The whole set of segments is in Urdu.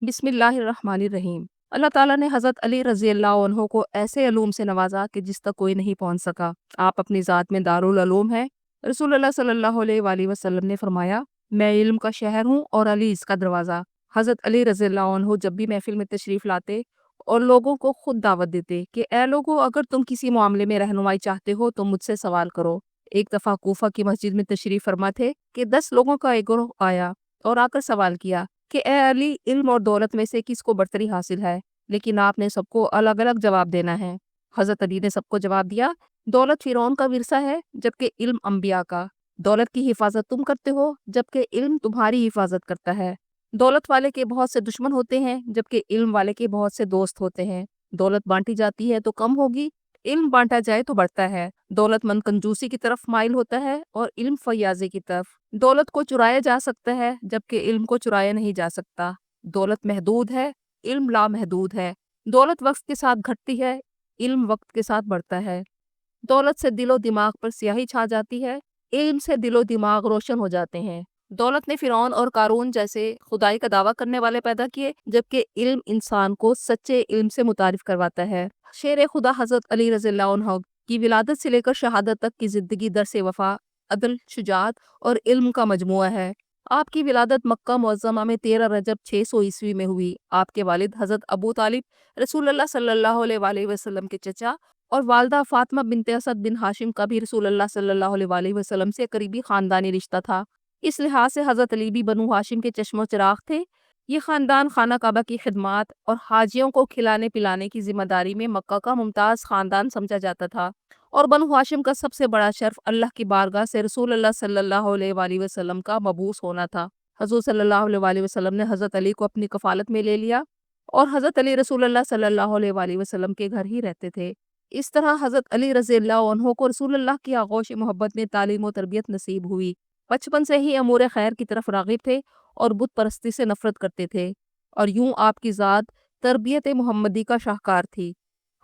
بسم اللہ الرحمن الرحیم۔ اللہ تعالیٰ نے حضرت علی رضی اللہ عنہ کو ایسے علوم سے نوازا کہ جس تک کوئی نہیں پہنچ سکا۔ آپ اپنی ذات میں دارالعلوم ہیں۔ رسول اللہ صلی اللہ علیہ وآلہ وسلم نے فرمایا، میں علم کا شہر ہوں اور علی اس کا دروازہ۔ حضرت علی رضی اللہ عنہ جب بھی محفل میں تشریف لاتے اور لوگوں کو خود دعوت دیتے کہ اے لوگو، اگر تم کسی معاملے میں رہنمائی چاہتے ہو تو مجھ سے سوال کرو۔ ایک دفعہ کوفہ کی مسجد میں تشریف فرما تھے کہ 10 لوگوں کا ایک گروہ آیا اور آ کر سوال کیا کہ اے علی، علم اور دولت میں سے کس کو برتری حاصل ہے؟ لیکن آپ نے سب کو الگ الگ جواب دینا ہے۔ حضرت علی نے سب کو جواب دیا، دولت فرعون کا ورثہ ہے جبکہ علم انبیاء کا۔ دولت کی حفاظت تم کرتے ہو جبکہ علم تمہاری حفاظت کرتا ہے۔ دولت والے کے بہت سے دشمن ہوتے ہیں جبکہ علم والے کے بہت سے دوست ہوتے ہیں۔ دولت بانٹی جاتی ہے تو کم ہوگی، علم بانٹا جائے تو بڑھتا ہے۔ دولت مند کنجوسی کی طرف مائل ہوتا ہے اور علم فیاضی کی طرف۔ دولت کو چرایا جا سکتا ہے جبکہ علم کو چرایا نہیں جا سکتا۔ دولت محدود ہے، علم لامحدود ہے۔ دولت وقت کے ساتھ گھٹتی ہے، علم وقت کے ساتھ بڑھتا ہے۔ دولت سے دل و دماغ پر سیاہی چھا جاتی ہے، علم سے دل و دماغ روشن ہو جاتے ہیں۔ دولت نے فرعون اور قارون جیسے خدائی کا دعویٰ کرنے والے پیدا کیے جبکہ علم انسان کو سچے علم سے متعارف کرواتا ہے۔ شیر خدا حضرت علی رضی اللہ عنہ کی ولادت سے لے کر شہادت تک کی زندگی درس وفا، عدل، شجاعت اور علم کا مجموعہ ہے۔ آپ کی ولادت مکہ معظمہ میں 13 رجب 600 عیسوی میں ہوئی۔ آپ کے والد حضرت ابو طالب رسول اللہ صلی اللہ علیہ وآلہ وسلم کے چچا اور والدہ فاطمہ بنت اسد بن ہاشم کا بھی رسول اللہ صلی اللہ علیہ وآلہ وسلم سے قریبی خاندانی رشتہ تھا۔ اس لحاظ سے حضرت علی بھی بنو ہاشم کے چشم و چراغ تھے۔ یہ خاندان خانہ کعبہ کی خدمات اور حاجیوں کو کھلانے پلانے کی ذمہ داری میں مکہ کا ممتاز خاندان سمجھا جاتا تھا، اور بنو ہاشم کا سب سے بڑا شرف اللہ کی بارگاہ سے رسول اللہ صلی اللہ علیہ وآلہ وسلم کا مبعوث ہونا تھا۔ حضور صلی اللہ علیہ وآلہ وسلم نے حضرت علی کو اپنی کفالت میں لے لیا اور حضرت علی رسول اللہ صلی اللہ علیہ وآلہ وسلم کے گھر ہی رہتے تھے۔ اس طرح حضرت علی رضی اللہ عنہ کو رسول اللہ کی آغوش محبت میں تعلیم و تربیت نصیب ہوئی۔ بچپن سے ہی امور خیر کی طرف راغب تھے اور بت پرستی سے نفرت کرتے تھے، اور یوں آپ کی ذات تربیت محمدی کا شاہکار تھی۔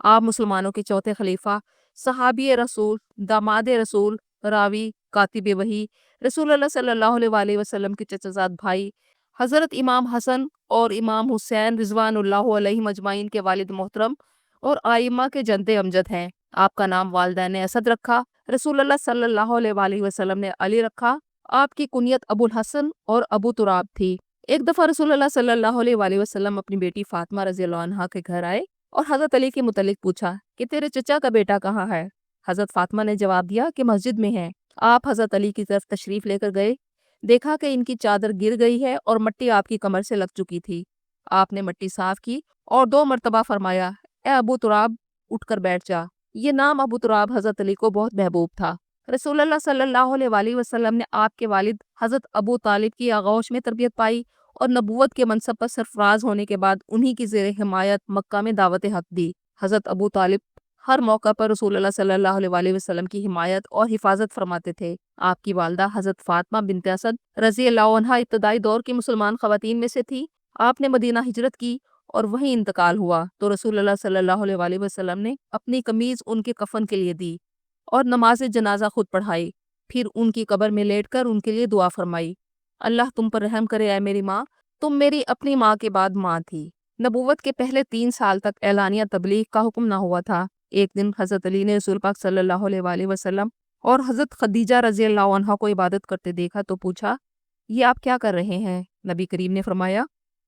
آپ مسلمانوں کے چوتھے خلیفہ، صحابی رسول، داماد رسول، راوی، کاتب وحی، رسول اللہ صلی اللہ علیہ وآلہ وسلم کے چچا زاد بھائی حضرت امام حسن اور امام حسین رضوان اللہ علیہم اجمعین کے والد محترم اور آئمہ کے جد امجد ہیں۔ آپ کا نام والدہ نے اسد رکھا، رسول اللہ صلی اللہ علیہ وآلہ وسلم نے علی رکھا۔ آپ کی کنیت ابو الحسن اور ابو تراب تھی۔ ایک دفعہ رسول اللہ صلی اللہ علیہ وآلہ وسلم اپنی بیٹی فاطمہ رضی اللہ عنہا کے گھر آئے اور حضرت علی کے متعلق پوچھا کہ تیرے چچا کا بیٹا کہاں ہے؟ حضرت فاطمہ نے جواب دیا کہ مسجد میں ہے۔ آپ حضرت علی کی طرف تشریف لے کر گئے، دیکھا کہ ان کی چادر گر گئی ہے اور مٹی آپ کی کمر سے لگ چکی تھی۔ آپ نے مٹی صاف کی اور 2 مرتبہ فرمایا، اے ابو تراب، اٹھ کر بیٹھ جا۔ یہ نام ابو تراب حضرت علی کو بہت محبوب تھا۔ رسول اللہ صلی اللہ علیہ وآلہ وسلم نے آپ کے والد حضرت ابو طالب کی آغوش میں تربیت پائی اور نبوت کے منصب پر سرفراز ہونے کے بعد انہی کی زیر حمایت مکہ میں دعوت حق دی۔ حضرت ابو طالب ہر موقع پر رسول اللہ صلی اللہ علیہ وآلہ وسلم کی حمایت اور حفاظت فرماتے تھے۔ آپ کی والدہ حضرت فاطمہ بنت اسد رضی اللہ عنہا ابتدائی دور کی مسلمان خواتین میں سے تھی۔ آپ نے مدینہ ہجرت کی اور وہیں انتقال ہوا تو رسول اللہ صلی اللہ علیہ وآلہ وسلم نے اپنی قمیض ان کے کفن کے لیے دی اور نماز جنازہ خود پڑھائی، پھر ان کی قبر میں لیٹ کر ان کے لیے دعا فرمائی، اللہ تم پر رحم کرے اے میری ماں، تم میری اپنی ماں کے بعد ماں تھی۔ نبوت کے پہلے 3 سال تک اعلانیہ تبلیغ کا حکم نہ ہوا تھا۔ ایک دن حضرت علی نے رسول پاک صلی اللہ علیہ وآلہ وسلم اور حضرت خدیجہ رضی اللہ عنہا کو عبادت کرتے دیکھا تو پوچھا، یہ آپ کیا کر رہے ہیں؟ نبی کریم نے فرمایا،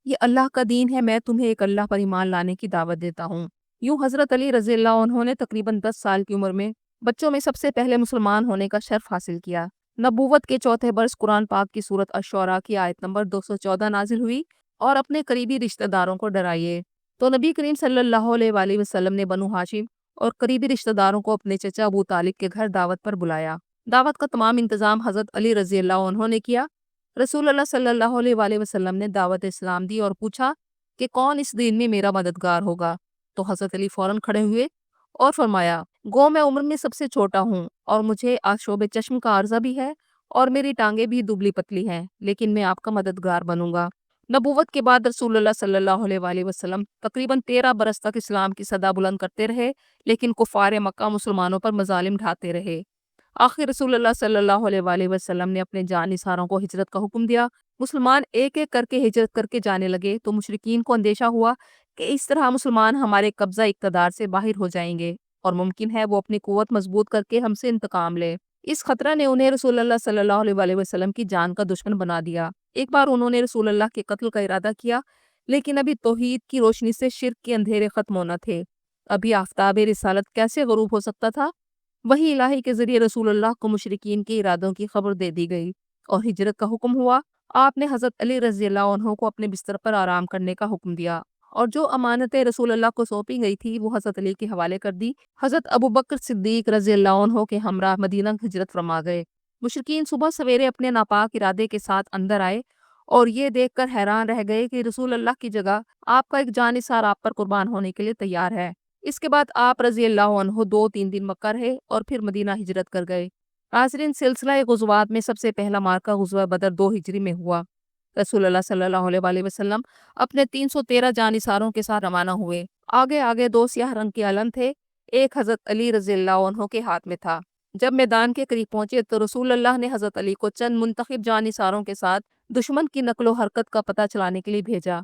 یہ اللہ کا دین ہے، میں تمہیں ایک اللہ پر ایمان لانے کی دعوت دیتا ہوں۔ یوں حضرت علی رضی اللہ عنہ نے تقریباً 10 سال کی عمر میں بچوں میں سب سے پہلے مسلمان ہونے کا شرف حاصل کیا۔ نبوت کے چوتھے برس قرآن پاک کی سورت الشعراء کی آیت نمبر 214 نازل ہوئی، اور اپنے قریبی رشتہ داروں کو ڈرائیے۔ تو نبی کریم صلی اللہ علیہ وآلہ وسلم نے بنو ہاشم اور قریبی رشتہ داروں کو اپنے چچا ابو طالب کے گھر دعوت پر بلایا۔ دعوت کا تمام انتظام حضرت علی رضی اللہ عنہ نے کیا۔ رسول اللہ صلی اللہ علیہ وآلہ وسلم نے دعوت اسلام دی اور پوچھا کہ کون اس دین میں میرا مددگار ہوگا؟ تو حضرت علی فوراً کھڑے ہوئے اور فرمایا، گو میں عمر میں سب سے چھوٹا ہوں اور مجھے آشوب چشم کا عارضہ بھی ہے اور میری ٹانگیں بھی دبلی پتلی ہیں، لیکن میں آپ کا مددگار بنوں گا۔ نبوت کے بعد رسول اللہ صلی اللہ علیہ وآلہ وسلم تقریباً 13 برس تک اسلام کی صدا بلند کرتے رہے، لیکن کفار مکہ مسلمانوں پر مظالم ڈھاتے رہے۔ آخر رسول اللہ صلی اللہ علیہ وآلہ وسلم نے اپنے جان نثاروں کو ہجرت کا حکم دیا۔ مسلمان ایک ایک کر کے ہجرت کر کے جانے لگے تو مشرکین کو اندیشہ ہوا کہ اس طرح مسلمان ہمارے قبضہ اقتدار سے باہر ہو جائیں گے اور ممکن ہے وہ اپنی قوت مضبوط کر کے ہم سے انتقام لے۔ اس خطرہ نے انہیں رسول اللہ صلی اللہ علیہ وآلہ وسلم کی جان کا دشمن بنا دیا۔ ایک بار انہوں نے رسول اللہ کے قتل کا ارادہ کیا، لیکن ابھی توحید کی روشنی سے شرک کے اندھیرے ختم ہونا تھے۔ ابھی آفتاب رسالت کیسے غروب ہو سکتا تھا؟ وہی الہی کے ذریعے رسول اللہ کو مشرکین کے ارادوں کی خبر دے دی گئی اور ہجرت کا حکم ہوا۔ آپ نے حضرت علی رضی اللہ عنہ کو اپنے بستر پر آرام کرنے کا حکم دیا اور جو امانتیں رسول اللہ کو سونپی گئی تھی وہ حضرت علی کے حوالے کر دی۔ حضرت ابوبکر صدیق رضی اللہ عنہ کے ہمراہ مدینہ ہجرت فرما گئے۔ مشرکین صبح سویرے اپنے ناپاک ارادے کے ساتھ اندر آئے اور یہ دیکھ کر حیران رہ گئے کہ رسول اللہ کی جگہ آپ کا ایک جانثار آپ پر قربان ہونے کے لیے تیار ہے۔ اس کے بعد آپ رضی اللہ عنہ 2-3 دن مکہ رہے اور پھر مدینہ ہجرت کر گئے۔ حاضرین، سلسلہ غزوات میں سب سے پہلا مارکہ غزوہ بدر 2 ہجری میں ہوا۔ رسول اللہ صلی اللہ علیہ وآلہ وسلم اپنے 313 جانثاروں کے ساتھ روانہ ہوئے۔ آگے آگے 2 سیاہ رنگ کے علم تھے، ایک حضرت علی رضی اللہ عنہ کے ہاتھ میں تھا۔ جب میدان کے قریب پہنچے تو رسول اللہ نے حضرت علی کو چند منتخب جانثاروں کے ساتھ دشمن کی نقل و حرکت کا پتہ چلانے کے لیے بھیجا۔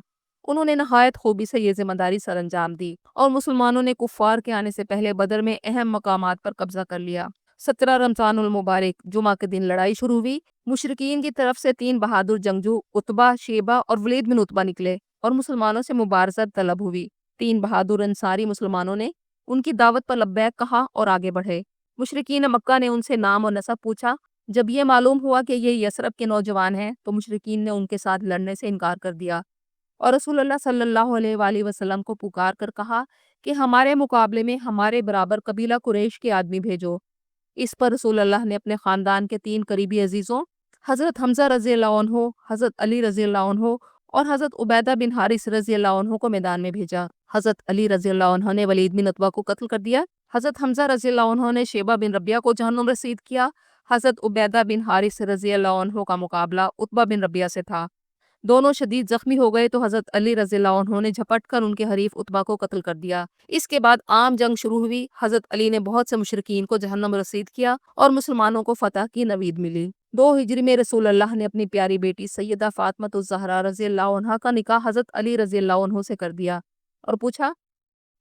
انہوں نے نہایت خوبی سے یہ ذمہ داری سر انجام دی اور مسلمانوں نے کفار کے آنے سے پہلے بدر میں اہم مقامات پر قبضہ کر لیا۔ 17 رمضان المبارک جمعہ کے دن لڑائی شروع ہوئی۔ مشرکین کی طرف سے 3 بہادر جنگجو عتبہ، شیبہ اور ولید بن عتبہ نکلے اور مسلمانوں سے مبارزت طلب ہوئی۔ 3 بہادر انصاری مسلمانوں نے ان کی دعوت پر لبیک کہا اور آگے بڑھے۔ مشرکین مکہ نے ان سے نام اور نسب پوچھا۔ جب یہ معلوم ہوا کہ یہ یثرب کے نوجوان ہیں تو مشرکین نے ان کے ساتھ لڑنے سے انکار کر دیا اور رسول اللہ صلی اللہ علیہ وآلہ وسلم کو پکار کر کہا کہ ہمارے مقابلے میں ہمارے برابر قبیلہ قریش کے آدمی بھیجو۔ اس پر رسول اللہ نے اپنے خاندان کے 3 قریبی عزیزوں حضرت حمزہ رضی اللہ عنہ، حضرت علی رضی اللہ عنہ اور حضرت عبیدہ بن حارث رضی اللہ عنہ کو میدان میں بھیجا۔ حضرت علی رضی اللہ عنہ نے ولید بن عتبہ کو قتل کر دیا۔ حضرت حمزہ رضی اللہ عنہ نے شیبہ بن ربیعہ کو جہنم رسید کیا۔ حضرت عبیدہ بن حارث رضی اللہ عنہ کا مقابلہ عتبہ بن ربیعہ سے تھا۔ دونوں شدید زخمی ہو گئے تو حضرت علی رضی اللہ عنہ نے جھپٹ کر ان کے حریف عتبہ کو قتل کر دیا۔ اس کے بعد عام جنگ شروع ہوئی۔ حضرت علی نے بہت سے مشرکین کو جہنم رسید کیا اور مسلمانوں کو فتح کی نوید ملی۔ 2 ہجری میں رسول اللہ نے اپنی پیاری بیٹی سیدہ فاطمہ الزہرا رضی اللہ عنہا کا نکاح حضرت علی رضی اللہ عنہ سے کر دیا اور پوچھا،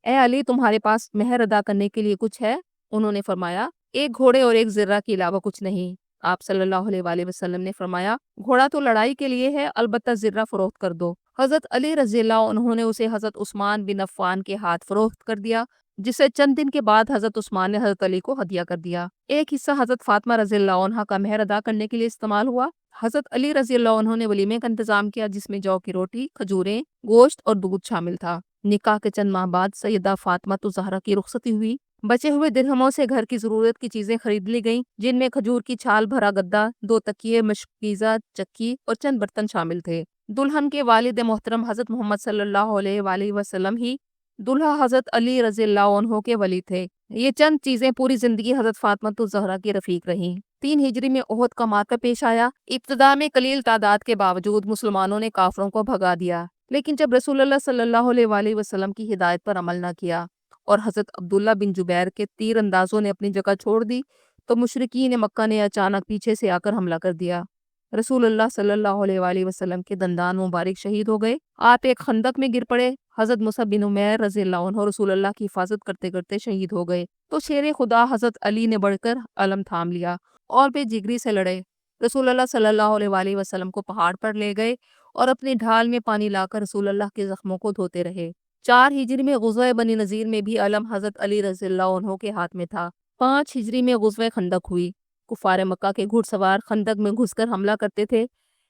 اے علی، تمہارے پاس مہر ادا کرنے کے لیے کچھ ہے؟ انہوں نے فرمایا، 1 گھوڑے اور 1 زرہ کے علاوہ کچھ نہیں۔ آپ صلی اللہ علیہ وآلہ وسلم نے فرمایا، گھوڑا تو لڑائی کے لیے ہے، البتہ زرہ فروخت کر دو۔ حضرت علی رضی اللہ عنہ نے اسے حضرت عثمان بن عفان کے ہاتھ فروخت کر دیا، جسے چند دن کے بعد حضرت عثمان نے حضرت علی کو ہدیہ کر دیا۔ ایک حصہ حضرت فاطمہ رضی اللہ عنہا کا مہر ادا کرنے کے لیے استعمال ہوا۔ حضرت علی رضی اللہ عنہ نے ولیمے کا انتظام کیا جس میں جو کی روٹی، کھجوریں، گوشت اور دودھ شامل تھا۔ نکاح کے چند ماہ بعد سیدہ فاطمہ الزہرا کی رخصتی ہوئی۔ بچے ہوئے درہموں سے گھر کی ضرورت کی چیزیں خرید لی گئیں، جن میں کھجور کی چھال بھرا گدا، 2 تکیے، مشکیزہ، چکی اور چند برتن شامل تھے۔ دلہن کے والد محترم حضرت محمد صلی اللہ علیہ وآلہ وسلم ہی دلہا حضرت علی رضی اللہ عنہ کے ولی تھے۔ یہ چند چیزیں پوری زندگی حضرت فاطمہ الزہرا کی رفیق رہیں۔ 3 ہجری میں احد کا مارکہ پیش آیا۔ ابتدا میں قلیل تعداد کے باوجود مسلمانوں نے کافروں کو بھگا دیا، لیکن جب رسول اللہ صلی اللہ علیہ وآلہ وسلم کی ہدایت پر عمل نہ کیا اور حضرت عبداللہ بن جبیر کے تیر اندازوں نے اپنی جگہ چھوڑ دی تو مشرکین مکہ نے اچانک پیچھے سے آ کر حملہ کر دیا۔ رسول اللہ صلی اللہ علیہ وآلہ وسلم کے دندان مبارک شہید ہو گئے۔ آپ ایک خندق میں گر پڑے۔ حضرت مصعب بن عمیر رضی اللہ عنہ رسول اللہ کی حفاظت کرتے کرتے شہید ہو گئے تو شیر خدا حضرت علی نے بڑھ کر علم تھام لیا اور بے جگری سے لڑے۔ رسول اللہ صلی اللہ علیہ وآلہ وسلم کو پہاڑ پر لے گئے اور اپنی ڈھال میں پانی لا کر رسول اللہ کے زخموں کو دھوتے رہے۔ 4 ہجری میں غزوہ بنی نذیر میں بھی علم حضرت علی رضی اللہ عنہ کے ہاتھ میں تھا۔ 5 ہجری میں غزوہ خندق ہوئی۔ کفار مکہ کے گھڑ سوار خندق میں گھس کر حملہ کرتے تھے۔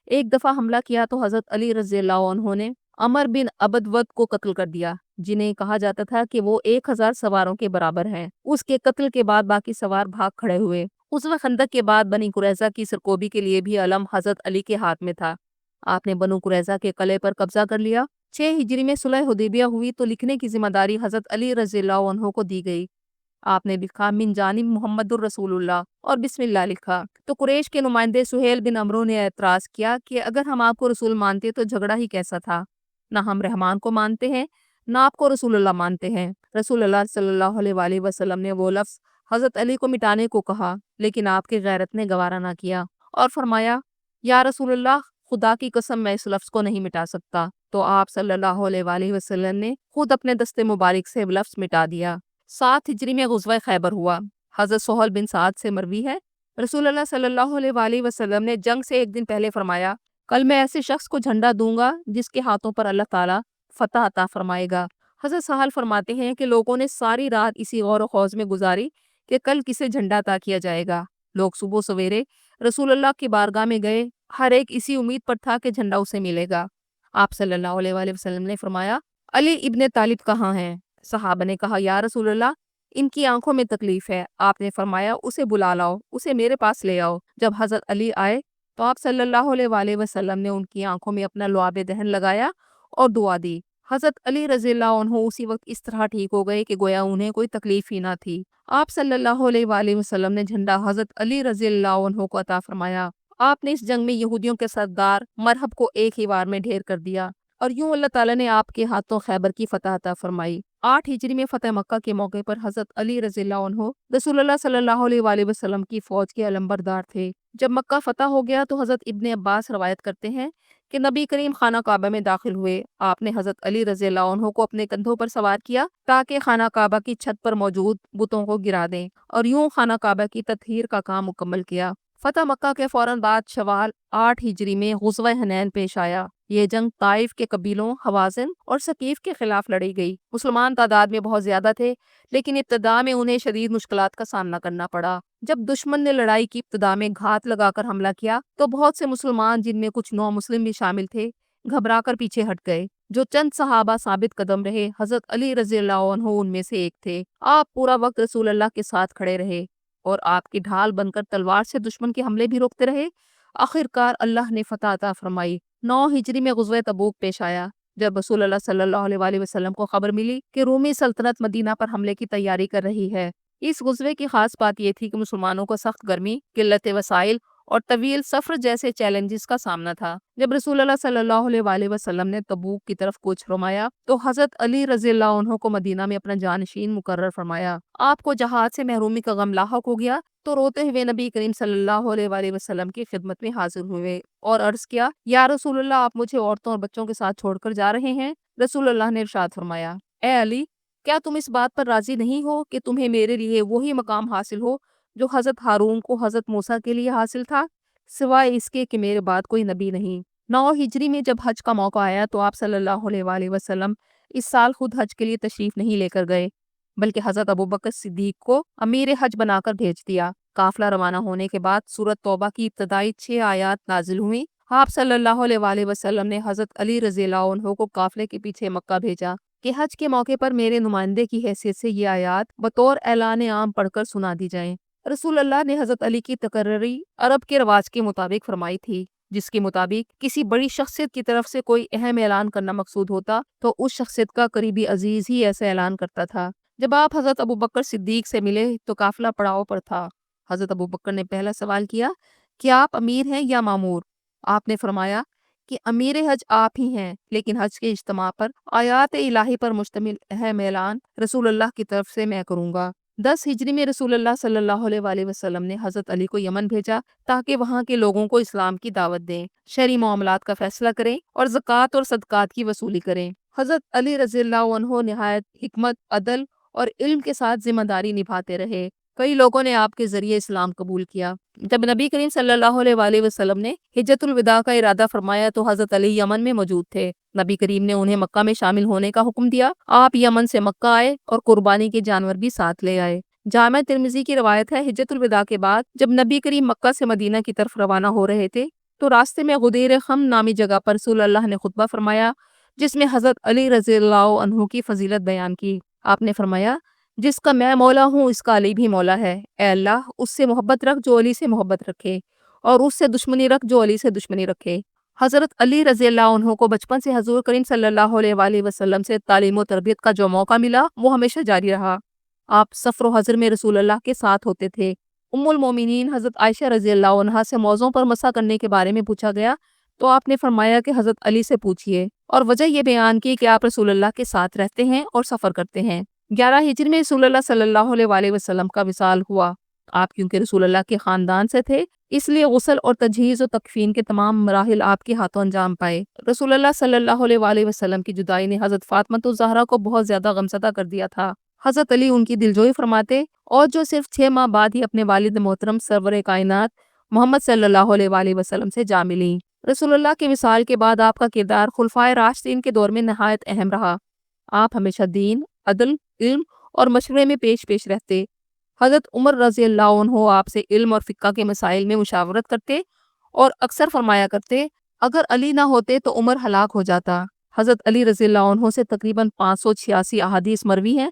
ایک دفعہ حملہ کیا تو حضرت علی رضی اللہ عنہ نے عمر بن عبدود کو قتل کر دیا، جنہیں کہا جاتا تھا کہ وہ 1000 سواروں کے برابر ہیں۔ اس کے قتل کے بعد باقی سوار بھاگ کھڑے ہوئے۔ غزوہ خندق کے بعد بنی قریظہ کی سرکوبی کے لیے بھی علم حضرت علی کے ہاتھ میں تھا۔ آپ نے بنو قریظہ کے قلعے پر قبضہ کر لیا۔ 6 ہجری میں صلح حدیبیہ ہوئی تو لکھنے کی ذمہ داری حضرت علی رضی اللہ عنہ کو دی گئی۔ آپ نے لکھا، من جانب محمد الرسول اللہ اور بسم اللہ لکھا تو قریش کے نمائندے سہیل بن عمرو نے اعتراض کیا کہ اگر ہم آپ کو رسول مانتے تو جھگڑا ہی کیسا تھا؟ نہ ہم رحمان کو مانتے ہیں نہ آپ کو رسول اللہ مانتے ہیں۔ رسول اللہ صلی اللہ علیہ وآلہ وسلم نے وہ لفظ حضرت علی کو مٹانے کو کہا، لیکن آپ کی غیرت نے گوارا نہ کیا اور فرمایا یا رسول اللہ، خدا کی قسم میں اس لفظ کو نہیں مٹا سکتا۔ تو آپ صلی اللہ علیہ وآلہ وسلم نے خود اپنے دست مبارک سے لفظ مٹا دیا۔ 7 ہجری میں غزوہ خیبر ہوا۔ حضرت سہل بن سعد سے مروی ہے، رسول اللہ صلی اللہ علیہ وآلہ وسلم نے جنگ سے ایک دن پہلے فرمایا کل میں ایسے شخص کو جھنڈا دوں گا جس کے ہاتھوں پر اللہ تعالیٰ فتح عطا فرمائے گا۔ حضرت سہل فرماتے ہیں کہ لوگوں نے ساری رات اسی غور و خوض میں گزاری کہ کل کسے جھنڈا عطا کیا جائے گا۔ لوگ صبح سویرے رسول اللہ کی بارگاہ میں گئے، ہر ایک اسی امید پر تھا کہ جھنڈا اسے ملے گا۔ آپ صلی اللہ علیہ وآلہ وسلم نے فرمایا علی ابن طالب کہاں ہیں؟ صحابہ نے کہا یا رسول اللہ ان کی آنکھوں میں تکلیف ہے۔ آپ نے فرمایا اسے بلا لاؤ، اسے میرے پاس لے آؤ۔ جب حضرت علی آئے تو آپ صلی اللہ علیہ وآلہ وسلم نے ان کی آنکھوں میں اپنا لعاب دہن لگایا اور دعا دی۔ حضرت علی رضی اللہ عنہ اسی وقت اس طرح ٹھیک ہو گئے کہ گویا انہیں کوئی تکلیف ہی نہ تھی۔ آپ صلی اللہ علیہ وآلہ وسلم نے جھنڈا حضرت علی رضی اللہ عنہ کو عطا فرمایا۔ آپ نے اس جنگ میں یہودیوں کے سردار مرہب کو ایک ہی بار میں ڈھیر کر دیا اور یوں اللہ تعالیٰ نے آپ کے ہاتھوں خیبر کی فتح عطا فرمائی۔ 8 ہجری میں فتح مکہ کے موقع پر حضرت علی رضی اللہ عنہ رسول اللہ صلی اللہ علیہ وآلہ وسلم کی فوج کے علمبردار تھے۔ جب مکہ فتح ہو گیا تو حضرت ابن عباس روایت کرتے ہیں کہ نبی کریم خانہ کعبہ میں داخل ہوئے۔ آپ نے حضرت علی رضی اللہ عنہ کو اپنے کندھوں پر سوار کیا تاکہ خانہ کعبہ کی چھت پر موجود بتوں کو گرا دیں اور یوں خانہ کعبہ کی تطہیر کا کام مکمل کیا۔ فتح مکہ کے فوراً بعد شوال 8 ہجری میں غزوہ حنین پیش آیا۔ یہ جنگ طائف کے قبیلوں حوازن اور ثقیف کے خلاف لڑی گئی۔ مسلمان تعداد میں بہت زیادہ تھے، لیکن ابتدا میں انہیں شدید مشکلات کا سامنا کرنا پڑا۔ جب دشمن نے لڑائی کی ابتدا میں گھات لگا کر حملہ کیا تو بہت سے مسلمان، جن میں کچھ نو مسلم بھی شامل تھے، گھبرا کر پیچھے ہٹ گئے۔ جو چند صحابہ ثابت قدم رہے، حضرت علی رضی اللہ عنہ ان میں سے ایک تھے۔ آپ پورا وقت رسول اللہ کے ساتھ کھڑے رہے اور آپ کی ڈھال بن کر تلوار سے دشمن کے حملے بھی روکتے رہے۔ آخرکار اللہ نے فتح عطا فرمائی۔ 9 ہجری میں غزوہ تبوک پیش آیا۔ جب رسول اللہ صلی اللہ علیہ وآلہ وسلم کو خبر ملی کہ رومی سلطنت مدینہ پر حملے کی تیاری کر رہی ہے، اس غزوے کی خاص بات یہ تھی کہ مسلمانوں کو سخت گرمی، قلت وسائل اور طویل سفر جیسے چیلنجز کا سامنا تھا۔ جب رسول اللہ صلی اللہ علیہ وآلہ وسلم نے تبوک کی طرف کوچ فرمایا تو حضرت علی رضی اللہ عنہ کو مدینہ میں اپنا جانشین مقرر فرمایا۔ آپ کو جہاد سے محرومی کا غم لاحق ہو گیا تو روتے ہوئے نبی کریم صلی اللہ علیہ وآلہ وسلم کی خدمت میں حاضر ہوئے اور عرض کیا یا رسول اللہ آپ مجھے عورتوں اور بچوں کے ساتھ چھوڑ کر جا رہے ہیں؟ رسول اللہ نے ارشاد فرمایا اے علی، کیا تم اس بات پر راضی نہیں ہو کہ تمہیں میرے لیے وہی مقام حاصل ہو جو حضرت ہارون کو حضرت موسیٰ کے لیے حاصل تھا، سوائے اس کے کہ میرے بعد کوئی نبی نہیں۔ 9 ہجری میں جب حج کا موقع آیا تو آپ صلی اللہ علیہ وآلہ وسلم اس سال خود حج کے لیے تشریف نہیں لے کر گئے، بلکہ حضرت ابوبکر صدیق کو امیر حج بنا کر بھیج دیا۔ قافلہ روانہ ہونے کے بعد سورۃ توبہ کی ابتدائی 6 آیات نازل ہوئیں۔ آپ صلی اللہ علیہ وآلہ وسلم نے حضرت علی رضی اللہ عنہ کو قافلے کے پیچھے مکہ بھیجا کہ حج کے موقع پر میرے نمائندے کی حیثیت سے یہ آیات بطور اعلان عام پڑھ کر سنا دی جائیں۔ رسول اللہ نے حضرت علی کی تقرری عرب کے رواج کے مطابق فرمائی تھی، جس کے مطابق کسی بڑی شخصیت کی طرف سے کوئی اہم اعلان کرنا مقصود ہوتا تو اس شخصیت کا قریبی عزیز ہی ایسا اعلان کرتا تھا۔ جب آپ حضرت ابوبکر صدیق سے ملے تو قافلہ پڑاؤ پر تھا۔ حضرت ابوبکر نے پہلا سوال کیا کہ آپ امیر ہیں یا مامور؟ آپ نے فرمایا کہ امیر حج آپ ہی ہیں، لیکن حج کے اجتماع پر آیات الہی پر مشتمل اہم اعلان رسول اللہ کی طرف سے میں کروں گا۔ 10 ہجری میں رسول اللہ صلی اللہ علیہ وآلہ وسلم نے حضرت علی کو یمن بھیجا تاکہ وہاں کے لوگوں کو اسلام کی دعوت دیں، شرعی معاملات کا فیصلہ کریں اور زکوٰۃ اور صدقات کی وصولی کریں۔ حضرت علی رضی اللہ عنہ نہایت حکمت، عدل اور علم کے ساتھ ذمہ داری نبھاتے رہے۔ کئی لوگوں نے آپ کے ذریعے اسلام قبول کیا۔ جب نبی کریم صلی اللہ علیہ وآلہ وسلم نے حجۃ الوداع کا ارادہ فرمایا تو حضرت علی یمن میں موجود تھے۔ نبی کریم نے انہیں مکہ میں شامل ہونے کا حکم دیا۔ آپ یمن سے مکہ آئے اور قربانی کے جانور بھی ساتھ لے آئے۔ جامع ترمذی کی روایت ہے حجۃ الوداع کے بعد جب نبی کریم مکہ سے مدینہ کی طرف روانہ ہو رہے تھے تو راستے میں غدیر خم نامی جگہ پر رسول اللہ نے خطبہ فرمایا جس میں حضرت علی رضی اللہ عنہ کی فضیلت بیان کی۔ آپ نے فرمایا جس کا میں مولا ہوں اس کا علی بھی مولا ہے۔ اے اللہ، اس سے محبت رکھ جو علی سے محبت رکھے، اور اس سے دشمنی رکھ جو علی سے دشمنی رکھے۔ حضرت علی رضی اللہ عنہ کو بچپن سے حضور کریم صلی اللہ علیہ وآلہ وسلم سے تعلیم و تربیت کا جو موقع ملا وہ ہمیشہ جاری رہا۔ آپ سفر و حضر میں رسول اللہ کے ساتھ ہوتے تھے۔ ام المومنین حضرت عائشہ رضی اللہ عنہا سے موضوع پر مسح کرنے کے بارے میں پوچھا گیا تو آپ نے فرمایا کہ حضرت علی سے پوچھیے، اور وجہ یہ بیان کی کہ آپ رسول اللہ کے ساتھ رہتے ہیں اور سفر کرتے ہیں۔ 11 ہجری میں رسول اللہ صلی اللہ علیہ وسلم کا وصال ہوا۔ آپ کیونکہ رسول اللہ کے خاندان سے تھے، اس لیے غسل اور تجہیز و تکفین کے تمام مراحل آپ کے ہاتھوں انجام پائے۔ رسول اللہ صلی اللہ علیہ وسلم کی جدائی نے حضرت فاطمہ الزہرا کو بہت زیادہ غمزدہ کر دیا تھا۔ حضرت علی ان کی دلجوئی فرماتے اور جو صرف 6 ماہ بعد ہی اپنے والد محترم سرور کائنات محمد صلی اللہ علیہ وسلم سے جا ملیں۔ رسول اللہ کے وصال کے بعد آپ کا کردار خلفائے راشدین کے دور میں نہایت اہم رہا۔ آپ ہمیشہ دین، عدل، علم اور مشورے میں پیش رہتے۔ حضرت عمر رضی اللہ عنہ آپ سے علم اور فقہ کے مسائل میں مشاورت کرتے اور اکثر فرمایا کرتے اگر علی نہ ہوتے تو عمر ہلاک ہو جاتا۔ حضرت علی رضی اللہ عنہ سے تقریباً 586 احادیث مروی ہیں۔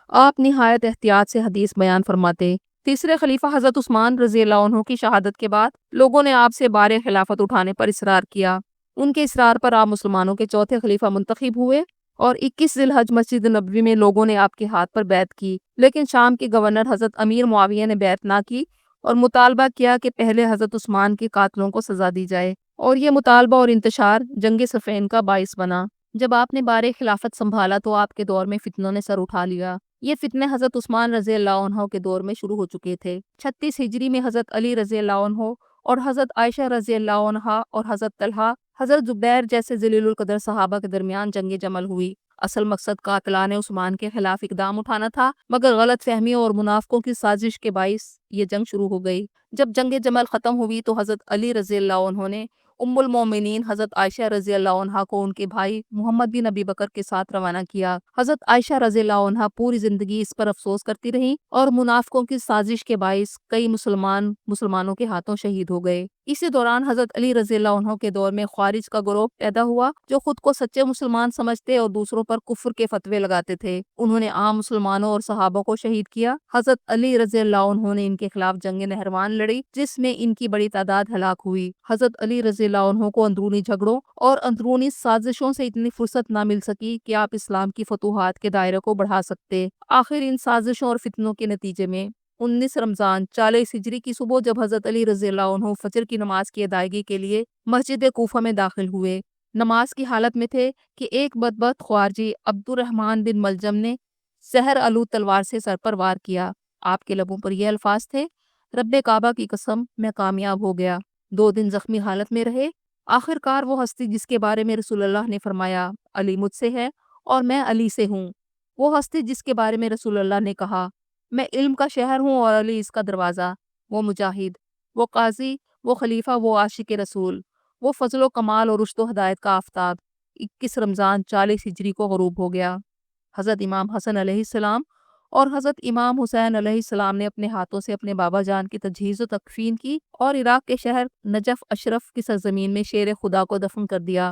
آپ نہایت احتیاط سے حدیث بیان فرماتے۔ تیسرے خلیفہ حضرت عثمان رضی اللہ عنہ کی شہادت کے بعد لوگوں نے آپ سے بار خلافت اٹھانے پر اصرار کیا۔ ان کے اصرار پر آپ مسلمانوں کے چوتھے خلیفہ منتخب ہوئے اور 21 ذی الحج مسجد نبوی میں لوگوں نے آپ کے ہاتھ پر بیعت کی، لیکن شام کے گورنر حضرت امیر معاویہ نے بیعت نہ کی اور مطالبہ کیا کہ پہلے حضرت عثمان کے قاتلوں کو سزا دی جائے، اور یہ مطالبہ اور انتشار جنگ صفین کا باعث بنا۔ جب آپ نے بار خلافت سنبھالا تو آپ کے دور میں فتنوں نے سر اٹھا لیا۔ یہ فتنے حضرت عثمان رضی اللہ عنہ کے دور میں شروع ہو چکے تھے۔ 36 ہجری میں حضرت علی رضی اللہ عنہ اور حضرت عائشہ رضی اللہ عنہا اور حضرت طلحہ، حضرت زبیر جیسے جلیل القدر صحابہ کے درمیان جنگ جمل ہوئی۔ اصل مقصد قاتلان عثمان کے خلاف اقدام اٹھانا تھا، مگر غلط فہمیوں اور منافقوں کی سازش کے باعث یہ جنگ شروع ہو گئی۔ جب جنگ جمل ختم ہوئی تو حضرت علی رضی اللہ عنہ نے ام المومنین حضرت عائشہ رضی اللہ عنہا کو ان کے بھائی محمد بن ابی بکر کے ساتھ روانہ کیا۔ حضرت عائشہ رضی اللہ عنہا پوری زندگی اس پر افسوس کرتی رہیں اور منافقوں کی سازش کے باعث کئی مسلمانوں کے ہاتھوں شہید ہو گئے۔ اسی دوران حضرت علی رضی اللہ عنہ کے دور میں خوارج کا گروہ پیدا ہوا جو خود کو سچے مسلمان سمجھتے اور دوسروں پر کفر کے فتوے لگاتے تھے۔ انہوں نے عام مسلمانوں اور صحابہ کو شہید کیا۔ حضرت علی رضی اللہ عنہ نے ان کے خلاف جنگ نہروان لڑی جس میں ان کی بڑی تعداد ہلاک ہوئی۔ حضرت علی رضی اللہ عنہ کو اندرونی جھگڑوں اور اندرونی سازشوں سے اتنی فرصت نہ مل سکی کہ آپ اسلام کی فتوحات کے دائرے کو بڑھا سکتے۔ آخر ان سازشوں اور فتنوں کے نتیجے میں 19 رمضان 40 ہجری کی صبح جب حضرت علی رضی اللہ عنہ فجر کی نماز کی ادائیگی کے لیے مسجد کوفہ میں داخل ہوئے، نماز کی حالت میں تھے کہ ایک بدبخت خوارجی عبد الرحمن بن ملجم نے سحر آلود تلوار سے سر پر وار کیا۔ آپ کے لبوں پر یہ الفاظ تھے، رب کعبہ کی قسم میں کامیاب ہو گیا۔ 2 دن زخمی حالت میں رہے۔ آخر کار وہ ہستی جس کے بارے میں رسول اللہ نے فرمایا علی مجھ سے ہے اور میں علی سے ہوں، وہ ہستی جس کے بارے میں رسول اللہ نے کہا میں علم کا شہر ہوں اور علی اس کا دروازہ، وہ مجاہد، وہ قاضی، وہ خلیفہ، وہ عاشق رسول، وہ فضل و کمال اور رشد و ہدایت کا آفتاب 21 رمضان 40 ہجری کو غروب ہو گیا۔ حضرت امام حسن علیہ السلام اور حضرت امام حسین علیہ السلام نے اپنے ہاتھوں سے اپنے بابا جان کی تجہیز و تکفین کی اور عراق کے شہر نجف اشرف کی سرزمین میں شیر خدا کو دفن کر دیا۔